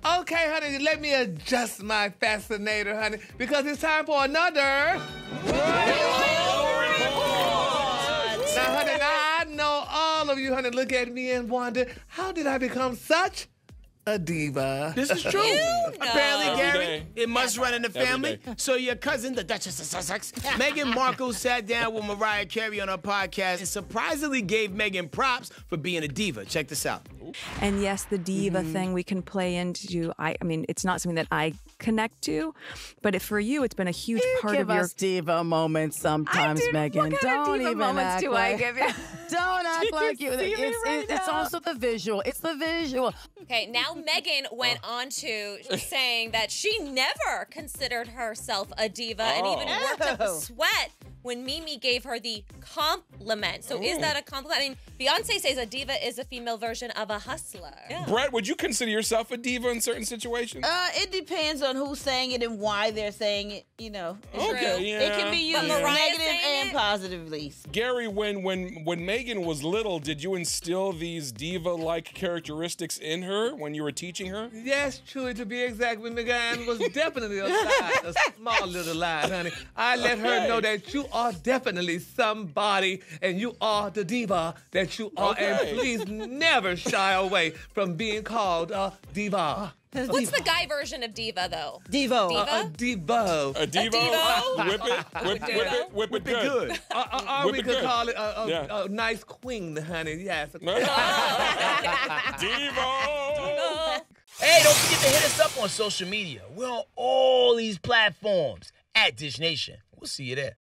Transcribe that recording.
Okay, honey, let me adjust my fascinator, honey, because it's time for another... Now, honey, I know all of you, honey, look at me and wonder, how did I become such a diva? This is true. Apparently, Gary, it must run in the family. So your cousin, the Duchess of Sussex, Meghan Markle, sat down with Mariah Carey on her podcast and surprisingly gave Meghan props for being a diva. Check this out. And yes, the diva thing we can play into. I mean, it's not something that I connect to, but for you, it's been a huge part of your... Give us diva moments sometimes, Meghan. What kind Don't of diva even moments act do like... I give you? Don't act like you... It's also the visual. It's the visual. Okay, now Meghan went on to saying that she never considered herself a diva and even worked up a sweat when Mimi gave her the compliment. So is that a compliment? I mean, Beyonce says a diva is a female version of a hustler. Yeah. Brett, would you consider yourself a diva in certain situations? It depends on who's saying it and why they're saying it, you know. Okay, yeah. It can be used negative and positively. Gary, when Meghan was little, did you instill these diva-like characteristics in her when you were teaching her? Yes, truly, to be exact, when Meghan was definitely a small little lie, honey. I let her know that you are definitely somebody, and you are the diva that you are, and please never shy away from being called a diva. What's the guy version of diva, though? Devo. Diva? Devo. A Devo? Whip it good. Or we could call it a nice queen, honey. Yes. Devo! Hey, don't forget to hit us up on social media. We're on all these platforms at Dish Nation. We'll see you there.